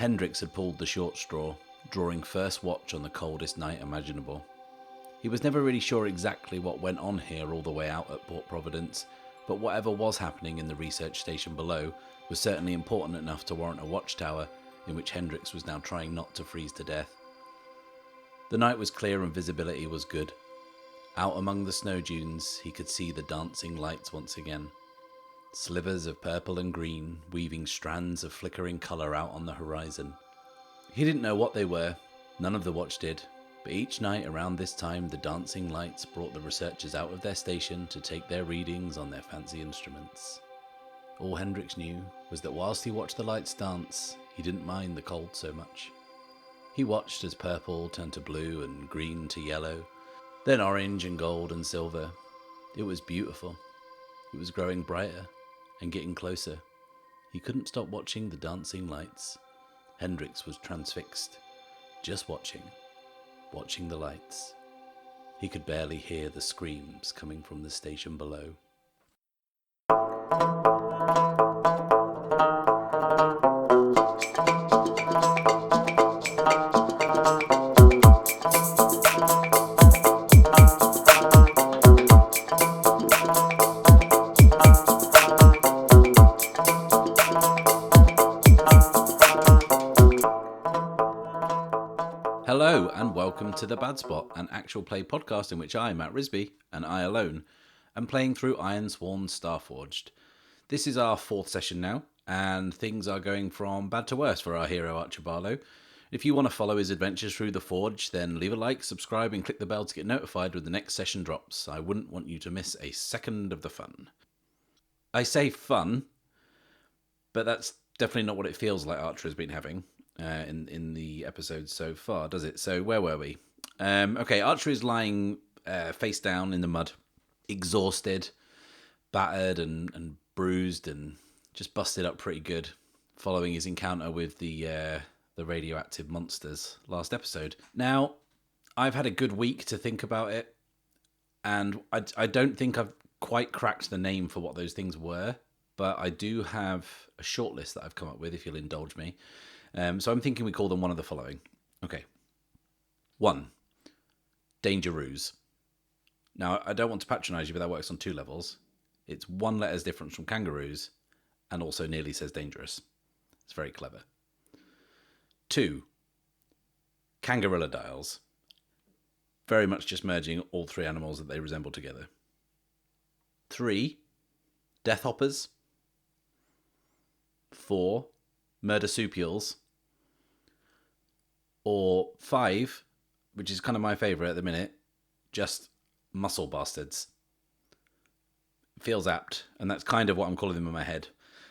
Hendrix had pulled the short straw, drawing first watch on the coldest night imaginable. He was never really sure exactly what went on here all the way out at Port Providence, but whatever was happening in the research station below was certainly important enough to warrant a watchtower in which Hendrix was now trying not to freeze to death. The night was clear and visibility was good. Out among the snow dunes, he could see the dancing lights once again. Slivers of purple and green, weaving strands of flickering colour out on the horizon. He didn't know what they were, none of the watch did, but each night around this time the dancing lights brought the researchers out of their station to take their readings on their fancy instruments. All Hendrix knew was that whilst he watched the lights dance, he didn't mind the cold so much. He watched as purple turned to blue and green to yellow, then orange and gold and silver. It was beautiful. It was growing brighter and getting closer. He couldn't stop watching the dancing lights. Hendrix was transfixed, just watching the lights. He could barely hear the screams coming from the station below. Hello and welcome to The Bad Spot, an actual play podcast in which I, Matt Risby, and I alone, am playing through Ironsworn Starforged. This is our fourth session now, and things are going from bad to worse for our hero Archer Barlow. If you want to follow his adventures through the Forge, then leave a like, subscribe and click the bell to get notified when the next session drops. I wouldn't want you to miss a second of the fun. I say fun, but that's definitely not what it feels like Archer has been having. In the episode so far, does it? So where were we? Okay, Archer is lying face down in the mud, exhausted, battered and bruised and just busted up pretty good following his encounter with the radioactive monsters last episode. Now, I've had a good week to think about it, and I don't think I've quite cracked the name for what those things were, but I do have a short list that I've come up with, if you'll indulge me. So I'm thinking we call them one of the following. Okay. 1. Dangeroos. Now, I don't want to patronise you, but that works on 2 levels. It's 1 letter's difference from kangaroos, and also nearly says dangerous. It's very clever. 2. Kangerilladiles. Very much just merging all 3 animals that they resemble together. 3. Deathhoppers. 4. Murdersupials. Or 5, which is kind of my favourite at the minute, just muscle bastards. Feels apt, and that's kind of what I'm calling them in my head.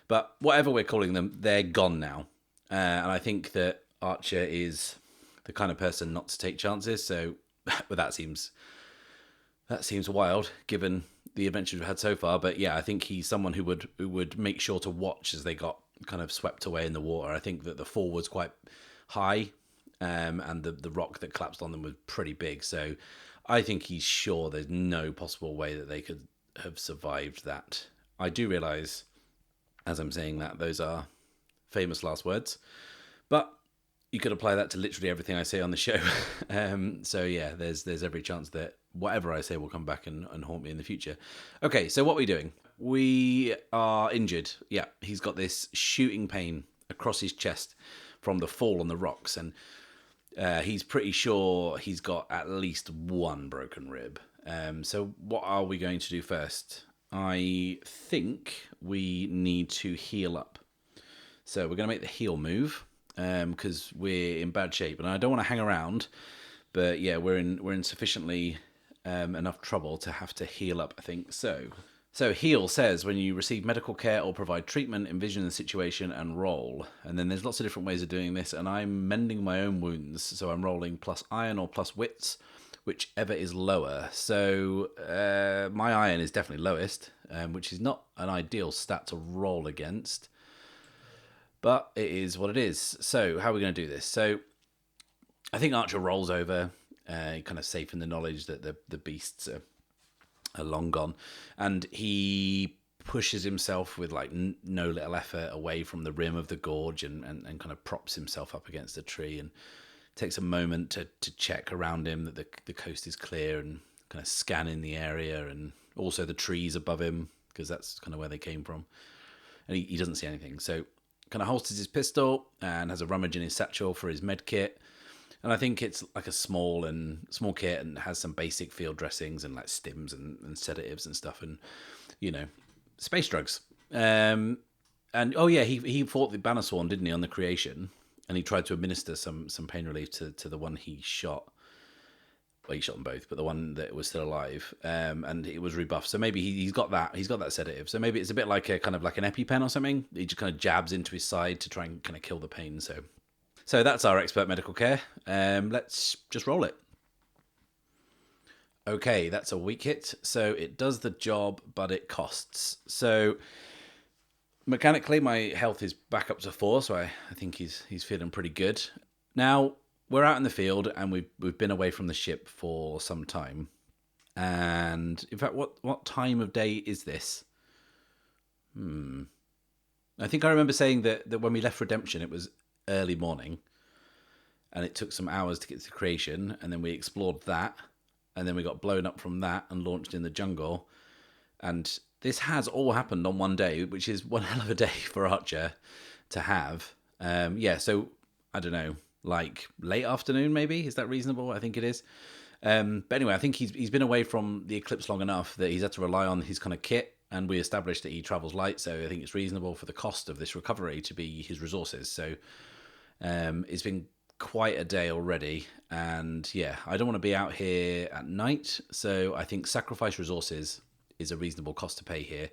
But whatever we're calling them, they're gone now. And I think that Archer is the kind of person not to take chances, so but that seems wild, given the adventures we've had so far. But yeah, I think he's someone who would make sure to watch as they got kind of swept away in the water. I think that the fall was quite high, and the rock that collapsed on them was pretty big. So I think he's sure there's no possible way that they could have survived that. I do realise, as I'm saying that, those are famous last words, but you could apply that to literally everything I say on the show. So yeah, there's every chance that whatever I say will come back and haunt me in the future. Okay, so what are we doing? We are injured. Yeah, he's got this shooting pain across his chest from the fall on the rocks, and he's pretty sure he's got at least 1 broken rib. So what are we going to do first? I think we need to heal up. So we're going to make the heal move, because we're in bad shape, and I don't want to hang around, but yeah, we're in sufficiently enough trouble to have to heal up, I think. So heal says when you receive medical care or provide treatment, envision the situation and roll. And then there's lots of different ways of doing this, and I'm mending my own wounds, so I'm rolling plus iron or plus wits, whichever is lower. So my iron is definitely lowest, which is not an ideal stat to roll against, but it is what it is. So how are we going to do this? So I think Archer rolls over, kind of safe in the knowledge that the beasts are long gone, and he pushes himself with like no little effort away from the rim of the gorge and kind of props himself up against a tree and takes a moment to check around him that the coast is clear and kind of scanning the area and also the trees above him because that's kind of where they came from. And he doesn't see anything. So kind of holsters his pistol and has a rummage in his satchel for his med kit. And I think it's like a small kit and has some basic field dressings and like stims and sedatives and stuff and, you know, space drugs. And oh yeah, he fought the Bannersworn, didn't he, on the creation? And he tried to administer some pain relief to the one he shot. Well, he shot them both, but the one that was still alive, and it was rebuffed. So maybe he's got that. He's got that sedative. So maybe it's a bit like a kind of like an EpiPen or something. He just kind of jabs into his side to try and kind of kill the pain. So that's our expert medical care. Let's just roll it. Okay, that's a weak hit. So it does the job, but it costs. So mechanically, my health is back up to 4, so I think he's feeling pretty good. Now, we're out in the field, and we've been away from the ship for some time. And, in fact, what time of day is this? I think I remember saying that when we left Redemption, it was early morning. And it took some hours to get to creation, and then we explored that. And then we got blown up from that and launched in the jungle. And this has all happened on one day, which is one hell of a day for Archer to have. So I don't know, like late afternoon maybe? Is that reasonable? I think it is. But anyway, I think he's been away from the eclipse long enough that he's had to rely on his kind of kit, and we established that he travels light, so I think it's reasonable for the cost of this recovery to be his resources. So it's been quite a day already, and yeah, I don't want to be out here at night, so I think sacrifice resources is a reasonable cost to pay here.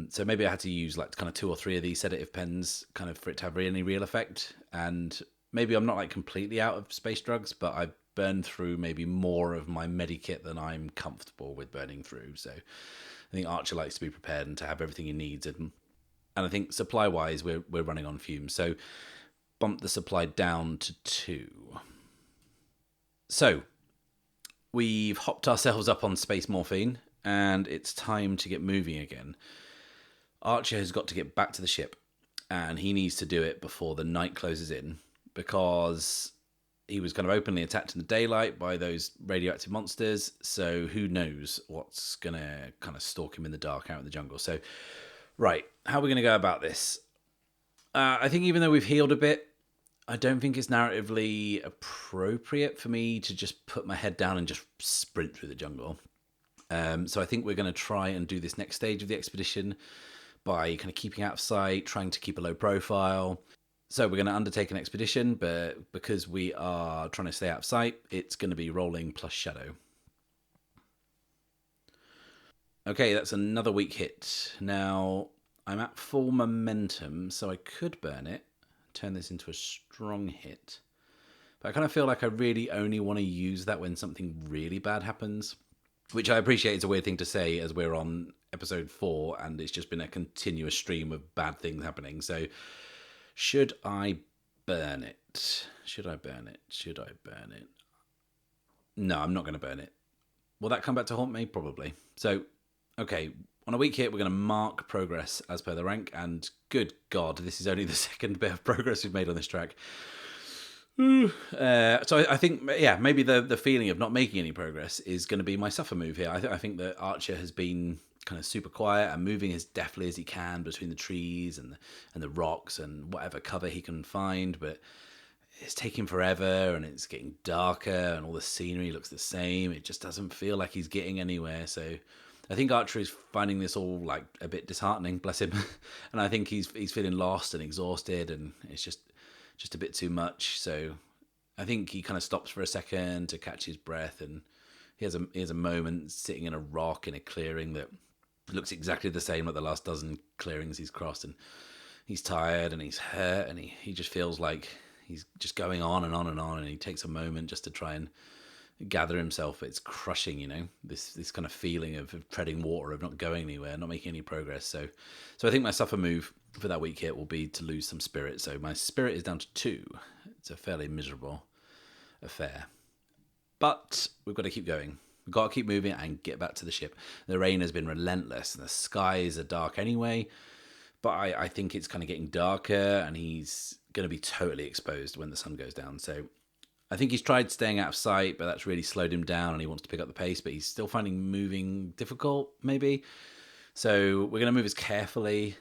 So maybe I had to use like kind of 2 or 3 of these sedative pens kind of for it to have any real effect. And maybe I'm not like completely out of space drugs, but I've burned through maybe more of my medikit than I'm comfortable with burning through. So I think Archer likes to be prepared and to have everything he needs. And I think supply wise, we're running on fumes. So bump the supply down to 2. So we've hopped ourselves up on space morphine, and it's time to get moving again. Archer has got to get back to the ship, and he needs to do it before the night closes in, because he was kind of openly attacked in the daylight by those radioactive monsters, so who knows what's going to kind of stalk him in the dark out in the jungle. So, right, how are we going to go about this? I think even though we've healed a bit, I don't think it's narratively appropriate for me to just put my head down and just sprint through the jungle. So I think we're going to try and do this next stage of the expedition by kind of keeping out of sight, trying to keep a low profile. So we're going to undertake an expedition, but because we are trying to stay out of sight, it's going to be rolling plus shadow. Okay, that's another weak hit. Now, I'm at full momentum, so I could burn it, turn this into a strong hit. But I kind of feel like I really only want to use that when something really bad happens. Which I appreciate is a weird thing to say as we're on episode 4 and it's just been a continuous stream of bad things happening. So, should I burn it? Should I burn it? No, I'm not going to burn it. Will that come back to haunt me? Probably. So, okay, on a weak hit, we're going to mark progress as per the rank. And good God, this is only the second bit of progress we've made on this track. So I think, yeah, maybe the feeling of not making any progress is going to be my suffer move here. I think that Archer has been kind of super quiet and moving as deftly as he can between the trees and the rocks and whatever cover he can find, but it's taking forever and it's getting darker and all the scenery looks the same. It just doesn't feel like he's getting anywhere. So I think Archer is finding this all like a bit disheartening, bless him. And I think he's feeling lost and exhausted, and it's just a bit too much. So I think he kind of stops for a second to catch his breath, and he has a moment sitting in a rock in a clearing that looks exactly the same like the last dozen clearings he's crossed, and he's tired and he's hurt and he just feels like he's just going on and on and on, and he takes a moment just to try and gather himself. It's crushing, this kind of feeling of treading water, of not going anywhere, not making any progress. So I think my suffer move for that weak hit will be to lose some spirit. So my spirit is down to 2. It's a fairly miserable affair. But we've got to keep going. We've got to keep moving and get back to the ship. The rain has been relentless and the skies are dark anyway. But I think it's kind of getting darker and he's going to be totally exposed when the sun goes down. So I think he's tried staying out of sight, but that's really slowed him down and he wants to pick up the pace, but he's still finding moving difficult, maybe. So we're going to move as carefully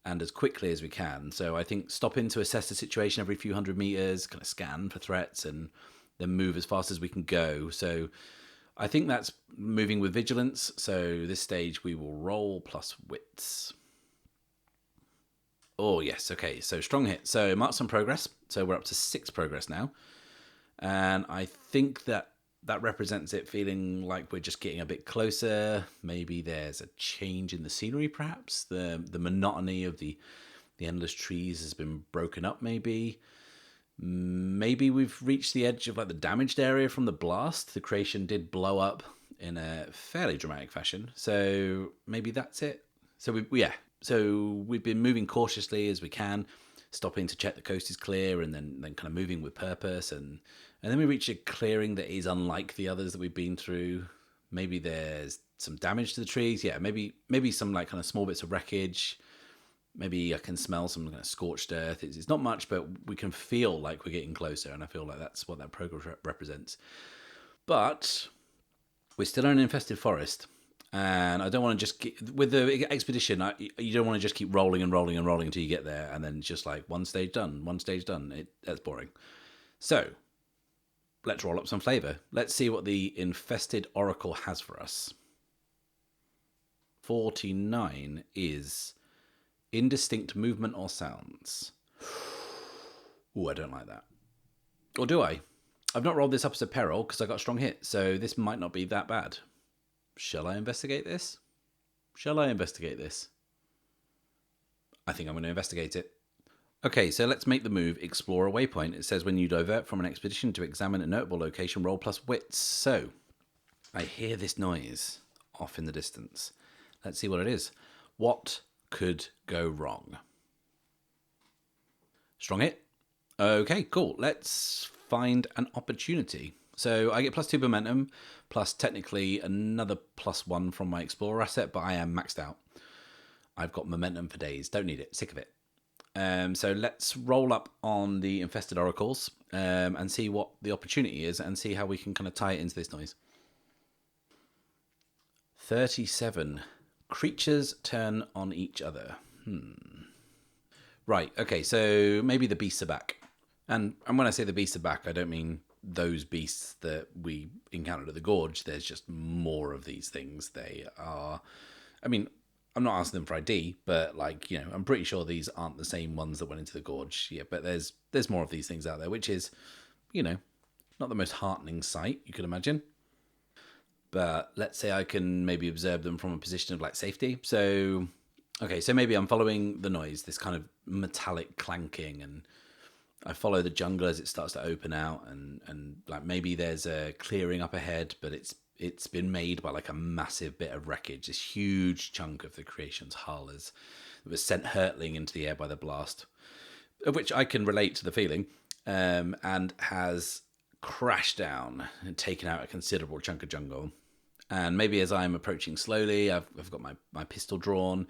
and as quickly as we can. So I think stop in to assess the situation every few hundred meters, kind of scan for threats, and then move as fast as we can go. So I think that's moving with vigilance. So this stage we will roll plus wits. Oh, yes. Okay. So strong hit. So marks on progress. So we're up to 6 progress now. And I think that represents it feeling like we're just getting a bit closer. Maybe there's a change in the scenery, perhaps. The monotony of the endless trees has been broken up, maybe. Maybe we've reached the edge of like the damaged area from the blast. The creation did blow up in a fairly dramatic fashion. So maybe that's it. So we've been moving cautiously as we can, stopping to check the coast is clear, and then kind of moving with purpose, and then we reach a clearing that is unlike the others that we've been through. Maybe there's some damage to the trees. Yeah, maybe some like kind of small bits of wreckage. Maybe I can smell some kind of scorched earth. It's not much, but we can feel like we're getting closer, and I feel like that's what that progress represents. But we're still in an infested forest. And I don't want to just with the expedition. You don't want to just keep rolling and rolling and rolling until you get there, and then just like one stage done. That's boring. So let's roll up some flavor. Let's see what the infested oracle has for us. 49 is indistinct movement or sounds. Oh, I don't like that. Or do I? I've not rolled this up as a peril because I got a strong hit, so this might not be that bad. Shall I investigate this? I think I'm going to investigate it. Okay, so let's make the move explore a waypoint. It says when you divert from an expedition to examine a notable location, roll plus wits. So I hear this noise off in the distance. Let's see what it is. What could go wrong? Strong hit. Okay, cool. Let's find an opportunity. So I get +2 momentum, plus technically another +1 from my Explorer asset, but I am maxed out. I've got momentum for days. Don't need it. Sick of it. So let's roll up on the infested oracles and see what the opportunity is and see how we can kind of tie it into this noise. 37. Creatures turn on each other. Right, okay, so maybe the beasts are back. And when I say the beasts are back, I don't mean those beasts that we encountered at the gorge. There's just more of these things. They are, I mean, I'm not asking them for ID, but like, you know, I'm pretty sure these aren't the same ones that went into the gorge. Yeah, but there's more of these things out there, which is, you know, not the most heartening sight you could imagine. But let's say I can maybe observe them from a position of like safety. So, okay, so maybe I'm following the noise, this kind of metallic clanking, and I follow the jungle as it starts to open out, and like maybe there's a clearing up ahead, but it's been made by like a massive bit of wreckage. This huge chunk of the creation's hull it was sent hurtling into the air by the blast, of which I can relate to the feeling, and has crashed down and taken out a considerable chunk of jungle. And maybe as I'm approaching slowly, I've got my pistol drawn.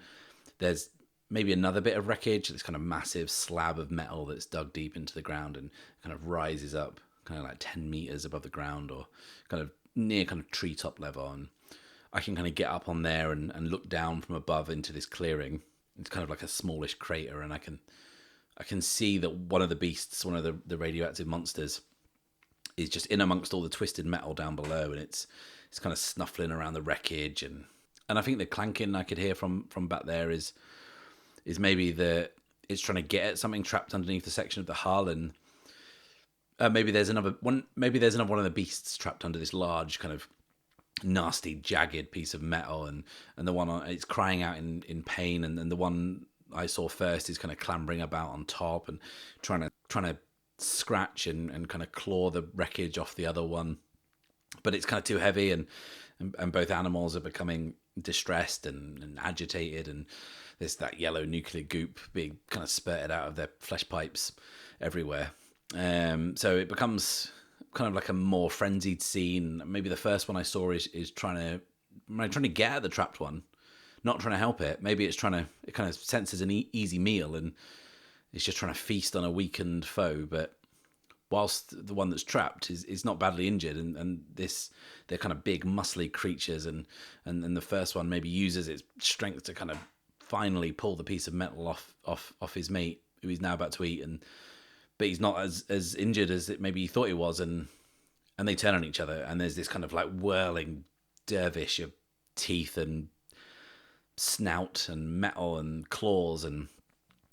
There's maybe another bit of wreckage, this kind of massive slab of metal that's dug deep into the ground and kind of rises up kind of like 10 meters above the ground, or kind of near kind of treetop level. And I can kind of get up on there and look down from above into this clearing. It's kind of like a smallish crater, and I can see that one of the beasts, one of the radioactive monsters, is just in amongst all the twisted metal down below, and it's kind of snuffling around the wreckage, and I think the clanking I could hear from back there is maybe it's trying to get at something trapped underneath the section of the hull, and maybe there's another one of the beasts trapped under this large kind of nasty jagged piece of metal, and the one it's crying out in pain, and then the one I saw first is kind of clambering about on top and trying to scratch and kind of claw the wreckage off the other one, but it's kind of too heavy, and both animals are becoming distressed and agitated, and there's that yellow nuclear goop being kind of spurted out of their flesh pipes everywhere. So it becomes kind of like a more frenzied scene. Maybe the first one I saw is trying to get at the trapped one, not trying to help it. Maybe it kind of senses an easy meal and it's just trying to feast on a weakened foe. But whilst the one that's trapped is not badly injured, and they're kind of big, muscly creatures, and the first one maybe uses its strength to kind of finally pull the piece of metal off his mate, who he's now about to eat, but he's not as injured as maybe he thought he was, and they turn on each other, and there's this kind of like whirling dervish of teeth and snout and metal and claws, and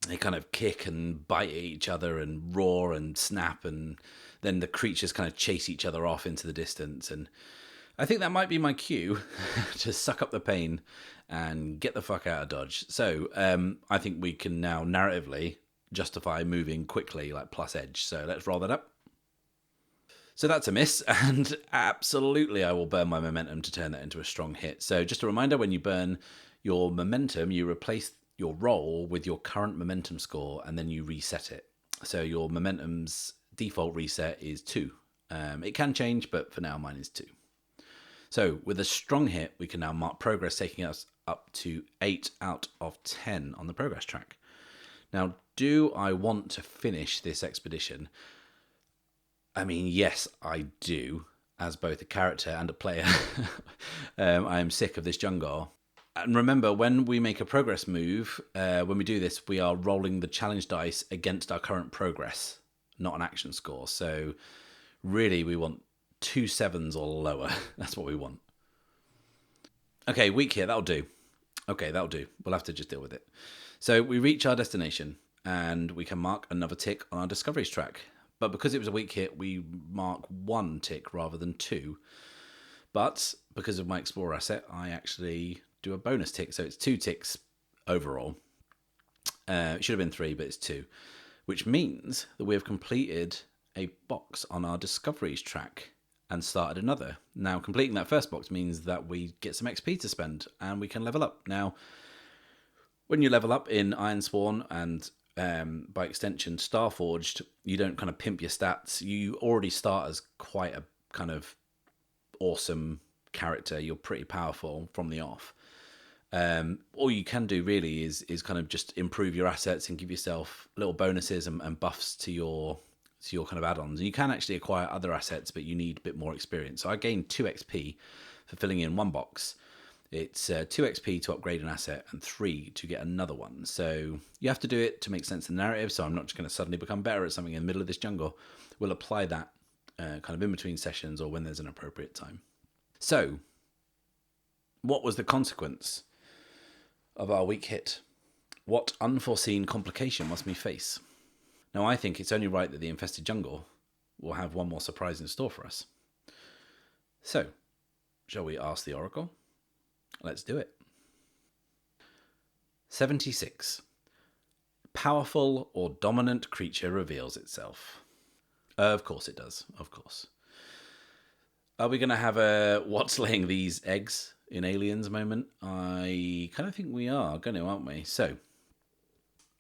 they kind of kick and bite at each other and roar and snap, and then the creatures kind of chase each other off into the distance. And I think that might be my cue to suck up the pain and get the fuck out of Dodge. So I think we can now narratively justify moving quickly, like plus edge. So let's roll that up. So that's a miss, and absolutely I will burn my momentum to turn that into a strong hit. So just a reminder, when you burn your momentum, you replace your roll with your current momentum score, and then you reset it. So your momentum's default reset is 2. It can change, but for now mine is 2. So with a strong hit, we can now mark progress, taking us up to 8 out of 10 on the progress track. Now, do I want to finish this expedition? I mean, yes, I do, as both a character and a player. I am sick of this jungle. And remember, when we make a progress move, when we do this, we are rolling the challenge dice against our current progress, not an action score. So really, we want 2 7s or lower. That's what we want. Okay, weak hit, that'll do. Okay, that'll do. We'll have to just deal with it. So we reach our destination, and we can mark another tick on our discoveries track. But because it was a weak hit, we mark 1 tick rather than 2. But because of my Explorer asset, I actually do a bonus tick, so it's 2 ticks overall. It should have been 3, but it's 2, which means that we have completed a box on our discoveries track and started another. Now, completing that first box means that we get some XP to spend, and we can level up. Now, when you level up in Ironsworn and by extension Starforged, you don't kind of pimp your stats. You already start as quite a kind of awesome character. You're pretty powerful from the off. All you can do really is kind of just improve your assets and give yourself little bonuses and buffs to your kind of add-ons. And you can actually acquire other assets, but you need a bit more experience. So I gained 2 XP for filling in 1 box. It's 2 XP to upgrade an asset and 3 to get another one. So you have to do it to make sense of the narrative. So I'm not just going to suddenly become better at something in the middle of this jungle. We'll apply that kind of in between sessions or when there's an appropriate time. So what was the consequence of our weak hit? What unforeseen complication must we face? Now, I think it's only right that the infested jungle will have one more surprise in store for us. So, shall we ask the Oracle? Let's do it. 76. Powerful or dominant creature reveals itself. Of course it does, of course. Are we going to have a what's laying these eggs in aliens moment? I kind of think we are going to, aren't we? So,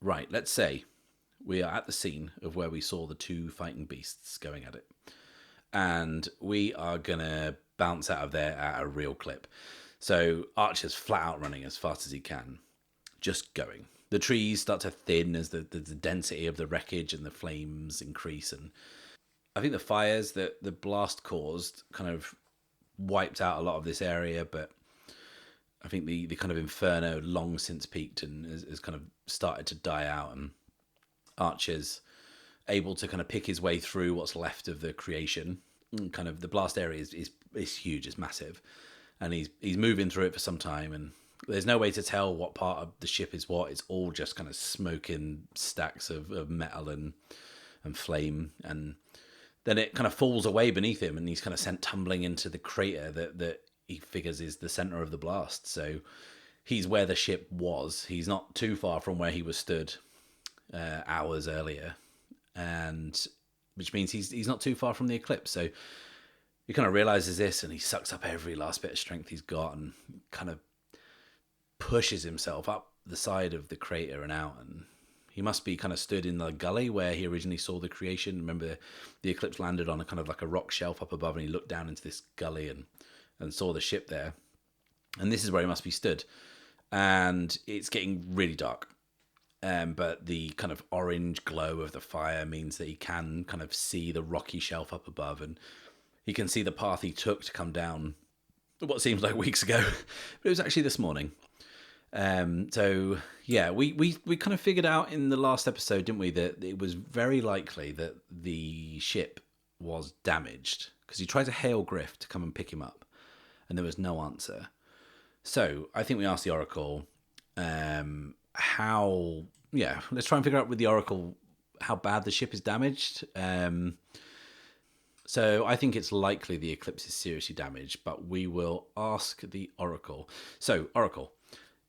right, let's say we are at the scene of where we saw the 2 fighting beasts going at it. And we are going to bounce out of there at a real clip. So Archer's flat out running as fast as he can, just going. The trees start to thin as the density of the wreckage and the flames increase. And I think the fires that the blast caused kind of wiped out a lot of this area, but I think the kind of inferno long since peaked and has kind of started to die out, and Archer's able to kind of pick his way through what's left of the creation. And kind of the blast area is huge, it's massive, and he's moving through it for some time, and there's no way to tell what part of the ship is what. It's all just kind of smoking stacks of metal and flame, and then it kind of falls away beneath him, and he's kind of sent tumbling into the crater that he figures is the center of the blast. So he's where the ship was. He's not too far from where he was stood hours earlier, and which means he's not too far from the eclipse. So he kind of realizes this, and he sucks up every last bit of strength he's got, and kind of pushes himself up the side of the crater and out, and He must be kind of stood in the gully where he originally saw the creation. Remember, the eclipse landed on a kind of like a rock shelf up above, and he looked down into this gully and saw the ship there. And this is where he must be stood. And it's getting really dark. But the kind of orange glow of the fire means that he can kind of see the rocky shelf up above, and he can see the path he took to come down what seems like weeks ago. But it was actually this morning. So yeah, we kind of figured out in the last episode, didn't we, that it was very likely that the ship was damaged, because he tried to hail Griff to come and pick him up, and there was no answer. So I think we asked the Oracle, let's try and figure out with the Oracle how bad the ship is damaged. So I think it's likely the Eclipse is seriously damaged, but we will ask the Oracle. So, Oracle,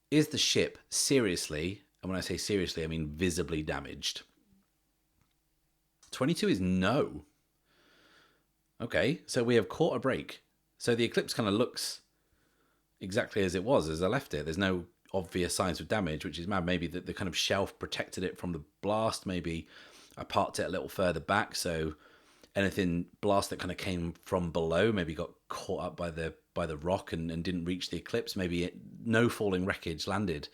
is the ship seriously, and when I say seriously, I mean visibly damaged? 22 is no. Okay, so we have caught a break. So the Eclipse kind of looks exactly as it was, as I left it. There's no obvious signs of damage, which is mad. Maybe the kind of shelf protected it from the blast. Maybe I parked it a little further back, so anything blast that kind of came from below maybe got caught up by the rock and didn't reach the Eclipse. Maybe no falling wreckage landed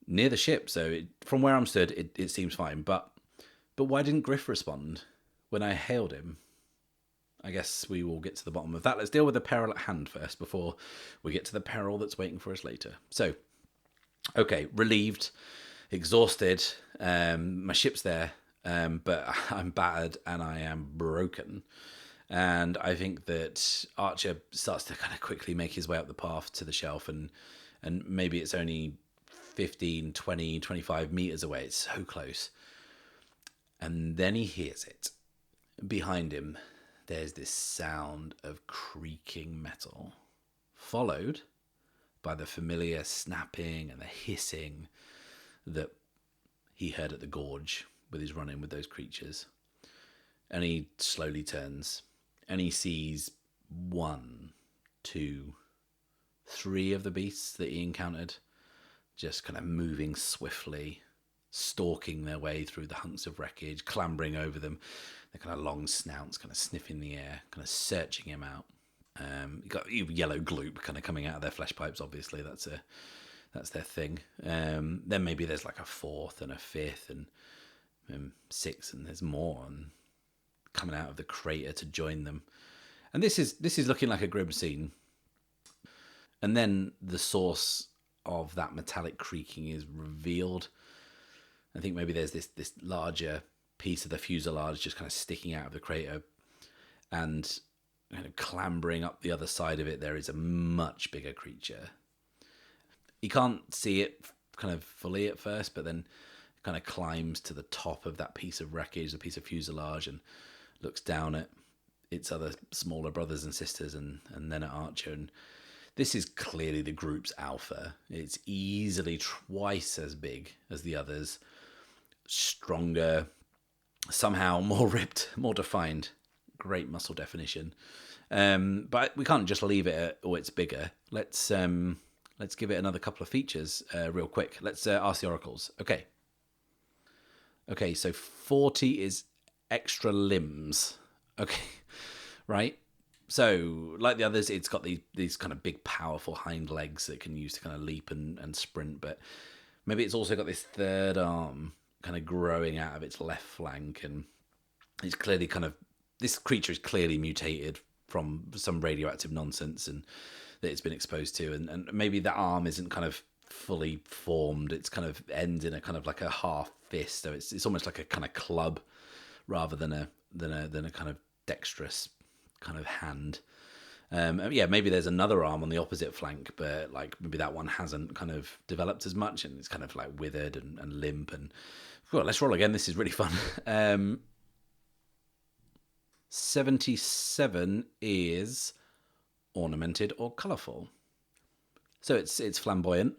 near the ship. So from where I'm stood, it seems fine. But why didn't Griff respond when I hailed him? I guess we will get to the bottom of that. Let's deal with the peril at hand first before we get to the peril that's waiting for us later. So, okay, relieved, exhausted. My ship's there, but I'm battered and I am broken. And I think that Archer starts to kind of quickly make his way up the path to the shelf, and maybe it's only 15, 20, 25 meters away. It's so close. And then he hears it. Behind him, there's this sound of creaking metal, followed by the familiar snapping and the hissing that he heard at the gorge with his run-in with those creatures. And he slowly turns, and he sees 1, 2, 3 of the beasts that he encountered, just kind of moving swiftly, stalking their way through the hunks of wreckage, clambering over them. Their kind of long snouts kind of sniffing the air, kind of searching him out. You got yellow gloop kind of coming out of their flesh pipes, obviously. That's their thing. Then maybe there's like a 4th and a 5th and 6, and there's more and coming out of the crater to join them. And this is looking like a grim scene. And then the source of that metallic creaking is revealed. I think maybe there's this larger piece of the fuselage just kind of sticking out of the crater, and kind of clambering up the other side of it, there is a much bigger creature. You can't see it kind of fully at first, but then it kind of climbs to the top of that piece of wreckage, the piece of fuselage, and looks down at its other smaller brothers and sisters, and then at Archer. And this is clearly the group's alpha. It's easily twice as big as the others, stronger, somehow more ripped, more defined, great muscle definition. But we can't just leave it at, oh, it's bigger. Let's give it another couple of features real quick. Let's ask the oracles. Okay, so 40 is extra limbs. Okay, right? So, like the others, it's got these kind of big, powerful hind legs that it can use to kind of leap and sprint, but maybe it's also got this third arm kind of growing out of its left flank, and it's clearly this creature is clearly mutated from some radioactive nonsense and that it's been exposed to, and maybe that arm isn't kind of fully formed. It's kind of ends in a kind of like a half fist, so it's almost like a kind of club rather than a kind of dexterous kind of hand. Maybe there's another arm on the opposite flank, but like maybe that one hasn't kind of developed as much, and it's kind of like withered and limp. And well, let's roll again. This is really fun. 77 is ornamented or colourful, so it's flamboyant.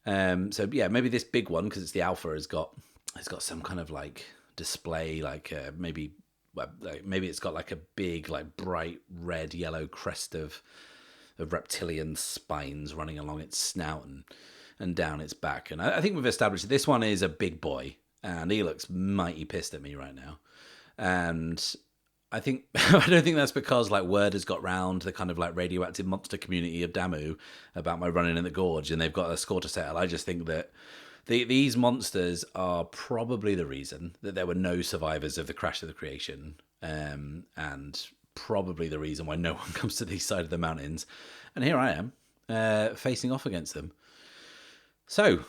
Maybe this big one, because it's the alpha, has got some kind of like display, like maybe it's got like a big, like bright red yellow crest of reptilian spines running along its snout, and down its back. And I think we've established that this one is a big boy, and he looks mighty pissed at me right now. And I think I don't think that's because like word has got round the kind of like radioactive monster community of Damu about my running in the gorge, and they've got a score to settle. I just think that these monsters are probably the reason that there were no survivors of the crash of the creation, and probably the reason why no one comes to these side of the mountains. And here I am, facing off against them. So,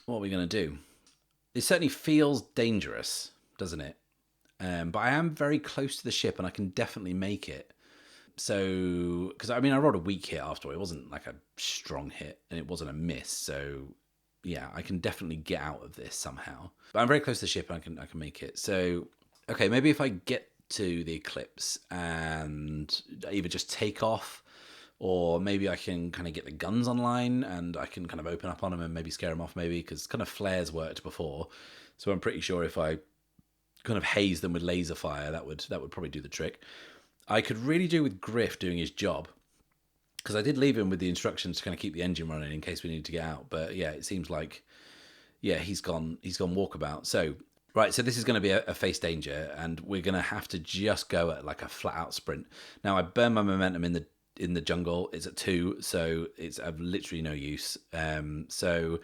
what are we going to do? It certainly feels dangerous, doesn't it? But I am very close to the ship, and I can definitely make it. So, because I rolled a weak hit after all. It wasn't like a strong hit, and it wasn't a miss. So, yeah, I can definitely get out of this somehow. But I'm very close to the ship, and I can make it. So, okay, maybe if I get to the eclipse and either just take off, or maybe I can kind of get the guns online and I can kind of open up on them and maybe scare them off, maybe, because kind of flares worked before. So I'm pretty sure if I kind of haze them with laser fire, that would probably do the trick. I could really do with Griff doing his job, because I did leave him with the instructions to kind of keep the engine running in case we need to get out. But yeah, it seems like, yeah, he's gone walkabout. So right, so this is going to be a face danger, and we're going to have to just go at like a flat out sprint. Now I burn my momentum in the jungle. It's at 2, so it's of literally no use. So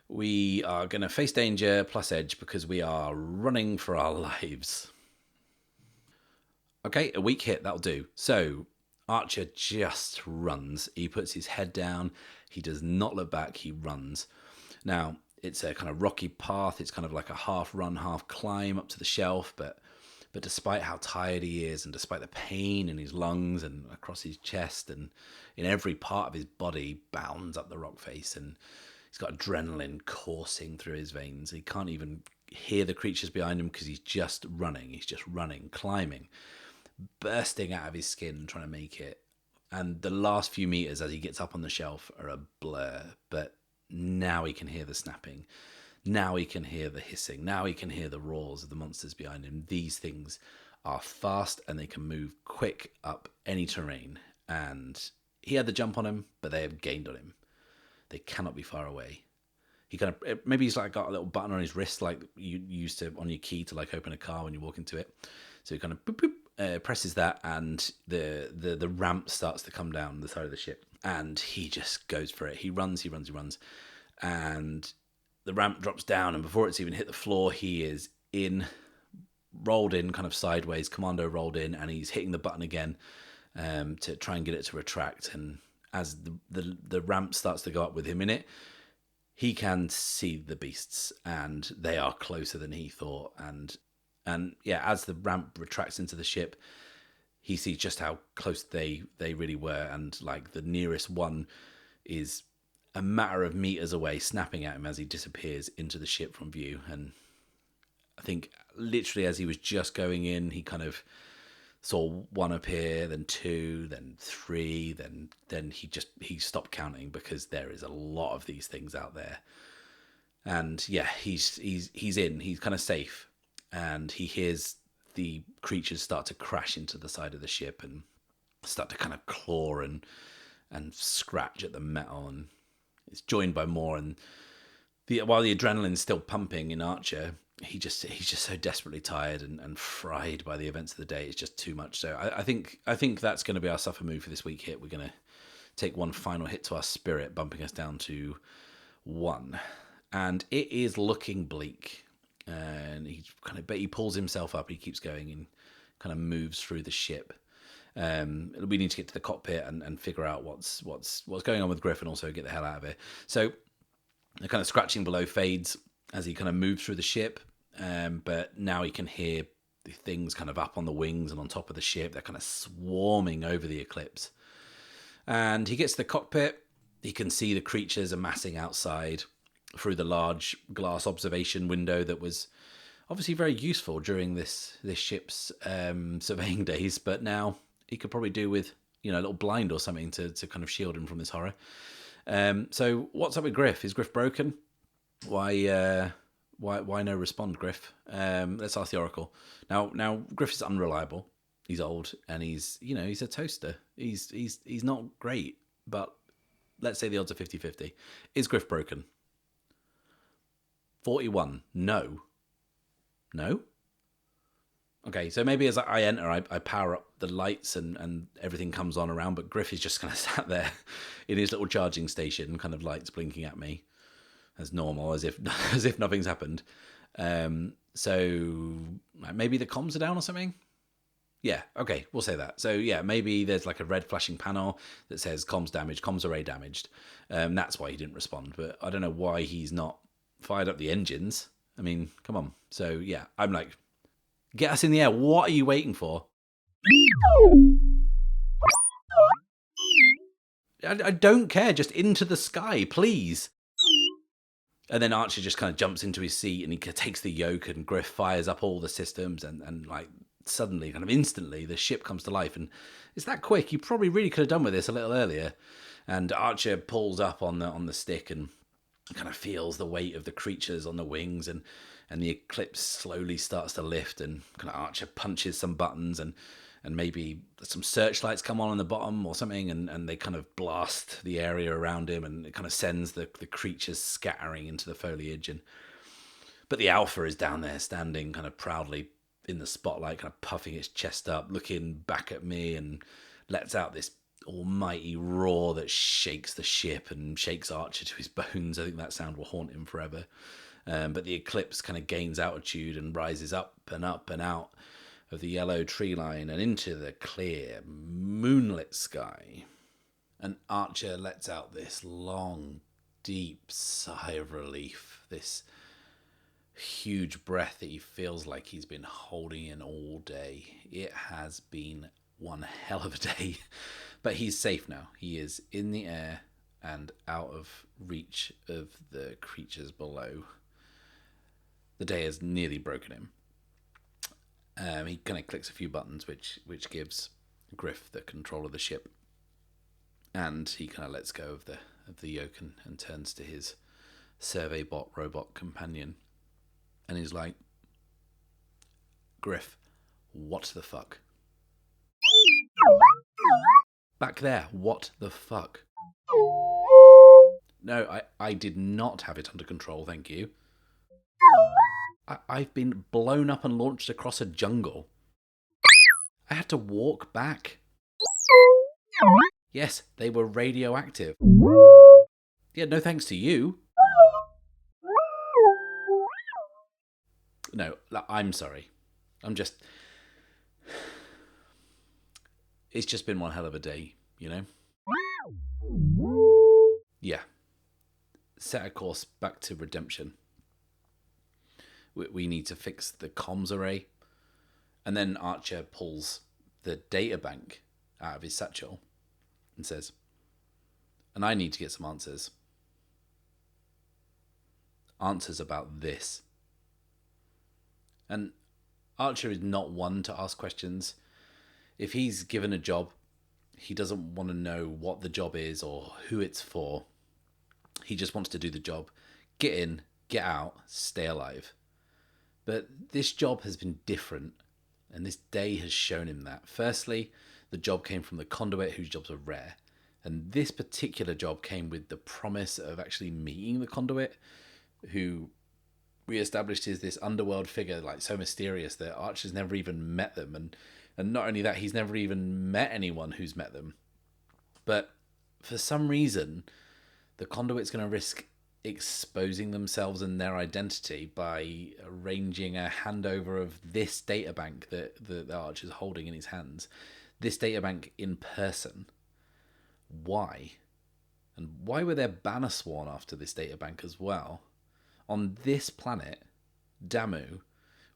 we are going to face danger plus edge because we are running for our lives. Okay, a weak hit, that'll do. So Archer just runs. He puts his head down. He does not look back. He runs. Now, it's a kind of rocky path. It's kind of like a half run, half climb up to the shelf. But despite how tired he is, and despite the pain in his lungs and across his chest and in every part of his body, he bounds up the rock face, and he's got adrenaline coursing through his veins. He can't even hear the creatures behind him because he's just running. He's just running, climbing, bursting out of his skin, trying to make it. And the last few meters as he gets up on the shelf are a blur. But now he can hear the snapping. Now he can hear the hissing. Now he can hear the roars of the monsters behind him. These things are fast, and they can move quick up any terrain. And he had the jump on him, but they have gained on him. They cannot be far away. He kind of, maybe he's like got a little button on his wrist like you used to on your key to like open a car when you walk into it. So he kind of boop, boop, presses that, and the ramp starts to come down the side of the ship, and he just goes for it. He runs, and the ramp drops down, and before it's even hit the floor, he is rolled in kind of sideways, commando rolled in, and he's hitting the button again to try and get it to retract. And as the ramp starts to go up with him in it, he can see the beasts, and they are closer than he thought. And yeah, as the ramp retracts into the ship, he sees just how close they really were, and like the nearest one is a matter of meters away, snapping at him as he disappears into the ship from view. And I think literally as he was just going in, he kind of saw 1 appear, then 2, then 3, then he stopped counting, because there is a lot of these things out there. And yeah, he's in, he's kind of safe, and he hears the creatures start to crash into the side of the ship and start to kind of claw and scratch at the metal, and it's joined by more. And while the adrenaline's still pumping in Archer, he's just so desperately tired and fried by the events of the day. It's just too much. So I think that's going to be our suffer move for this week hit. We're going to take one final hit to our spirit, bumping us down to 1, and it is looking bleak. And he pulls himself up. He keeps going and kind of moves through the ship. We need to get to the cockpit and figure out what's going on with Griff, and also get the hell out of here. So the kind of scratching below fades as he kind of moves through the ship. But now he can hear the things kind of up on the wings and on top of the ship. They're kind of swarming over the eclipse. And he gets to the cockpit. He can see the creatures amassing outside through the large glass observation window that was obviously very useful during this ship's surveying days. But now he could probably do with, a little blind or something to kind of shield him from this horror. So what's up with Griff? Is Griff broken? Why no respond, Griff? Let's ask the Oracle. Now Griff is unreliable. He's old, and he's a toaster. He's not great, but let's say the odds are 50-50. Is Griff broken? 41. No. No? Okay, so maybe as I enter, I power up the lights and everything comes on around, but Griff is just kind of sat there in his little charging station, kind of lights blinking at me as normal, as if nothing's happened. So maybe the comms are down or something? Yeah, okay, we'll say that. So yeah, maybe there's like a red flashing panel that says comms damaged, comms array damaged. That's why he didn't respond, but I don't know why he's not fired up the engines. I mean, come on. So yeah, I'm like, get us in the air. What are you waiting for? I don't care. Just into the sky, please. And then Archer just kind of jumps into his seat and he takes the yoke, and Griff fires up all the systems, and like suddenly, kind of instantly, the ship comes to life. And it's that quick. You probably really could have done with this a little earlier. And Archer pulls up on the stick and kind of feels the weight of the creatures on the wings, and the eclipse slowly starts to lift, and kind of Archer punches some buttons, and maybe some searchlights come on the bottom or something, and they kind of blast the area around him, and it kind of sends the creatures scattering into the foliage. But the Alpha is down there standing kind of proudly in the spotlight, kind of puffing its chest up, looking back at me, and lets out this almighty roar that shakes the ship and shakes Archer to his bones. I think that sound will haunt him forever. But the eclipse kind of gains altitude and rises up and out of the yellow tree line and into the clear, moonlit sky. And Archer lets out this long, deep sigh of relief, this huge breath that he feels like he's been holding in all day. It has been one hell of a day, but he's safe now. He is in the air and out of reach of the creatures below. The day has nearly broken him. He kind of clicks a few buttons, which gives Griff the control of the ship, and he kind of lets go of the yoke and turns to his survey bot robot companion, and he's like, Griff, what the fuck? Back there, what the fuck? No, I did not have it under control, thank you. I've been blown up and launched across a jungle. I had to walk back. Yes, they were radioactive. Yeah, no thanks to you. No, I'm sorry. It's just been one hell of a day, you know? Yeah. Set a course back to redemption. We need to fix the comms array. And then Archer pulls the data bank out of his satchel and says, and I need to get some answers. Answers about this. And Archer is not one to ask questions. If he's given a job, he doesn't want to know what the job is or who it's for. He just wants to do the job. Get in, get out, stay alive. But this job has been different, and this day has shown him that. Firstly, the job came from the conduit, whose jobs are rare. And this particular job came with the promise of actually meeting the conduit, who we established is this underworld figure, like so mysterious that Archer's never even met them. And not only that, he's never even met anyone who's met them. But for some reason, the conduit's going to risk exposing themselves and their identity by arranging a handover of this databank that the Archer's holding in his hands. This databank in person. Why? And why were there banner sworn after this databank as well? On this planet, Damu,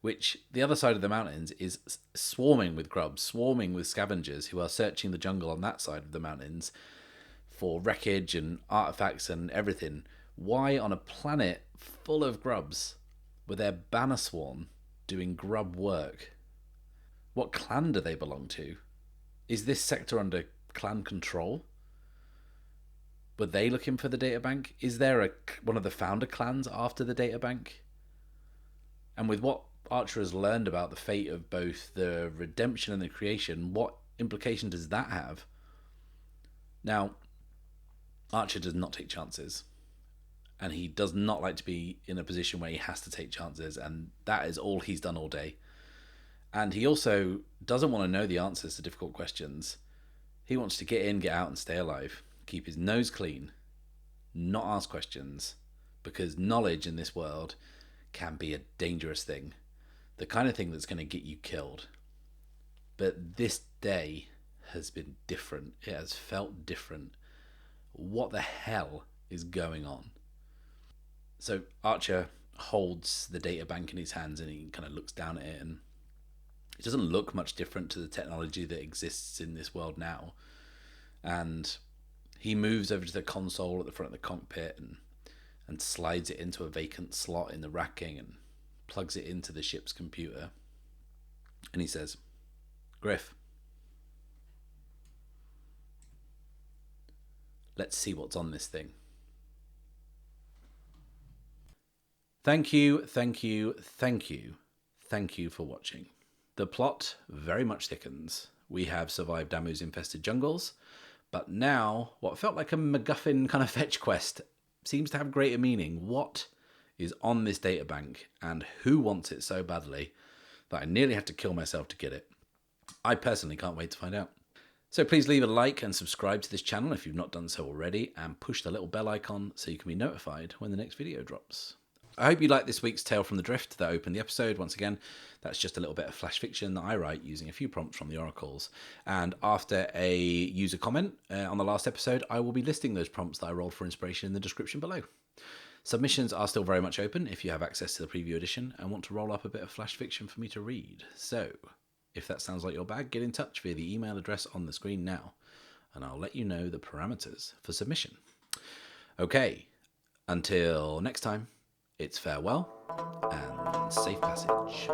which the other side of the mountains is swarming with grubs, swarming with scavengers who are searching the jungle on that side of the mountains for wreckage and artifacts and everything. Why on a planet full of grubs were there banner sworn doing grub work? What clan do they belong to? Is this sector under clan control? Were they looking for the databank? Is there one of the founder clans after the databank? And with what Archer has learned about the fate of both the redemption and the creation, what implication does that have? Now, Archer does not take chances. And he does not like to be in a position where he has to take chances. And that is all he's done all day. And he also doesn't want to know the answers to difficult questions. He wants to get in, get out, and stay alive. Keep his nose clean. Not ask questions. Because knowledge in this world can be a dangerous thing. The kind of thing that's going to get you killed. But this day has been different. It has felt different. What the hell is going on? So Archer holds the data bank in his hands and he kind of looks down at it, and it doesn't look much different to the technology that exists in this world now. And he moves over to the console at the front of the cockpit and slides it into a vacant slot in the racking and plugs it into the ship's computer. And he says, "Griff, let's see what's on this thing." Thank you, thank you, thank you, thank you for watching. The plot very much thickens. We have survived Damu's infested jungles, but now what felt like a MacGuffin kind of fetch quest seems to have greater meaning. What is on this databank, and who wants it so badly that I nearly had to kill myself to get it? I personally can't wait to find out. So please leave a like and subscribe to this channel if you've not done so already, and push the little bell icon so you can be notified when the next video drops. I hope you liked this week's Tale from the Drift that opened the episode. Once again, that's just a little bit of flash fiction that I write using a few prompts from the oracles. And after a user comment on the last episode, I will be listing those prompts that I rolled for inspiration in the description below. Submissions are still very much open if you have access to the preview edition and want to roll up a bit of flash fiction for me to read. So, if that sounds like your bag, get in touch via the email address on the screen now, and I'll let you know the parameters for submission. Okay, until next time. It's farewell and safe passage.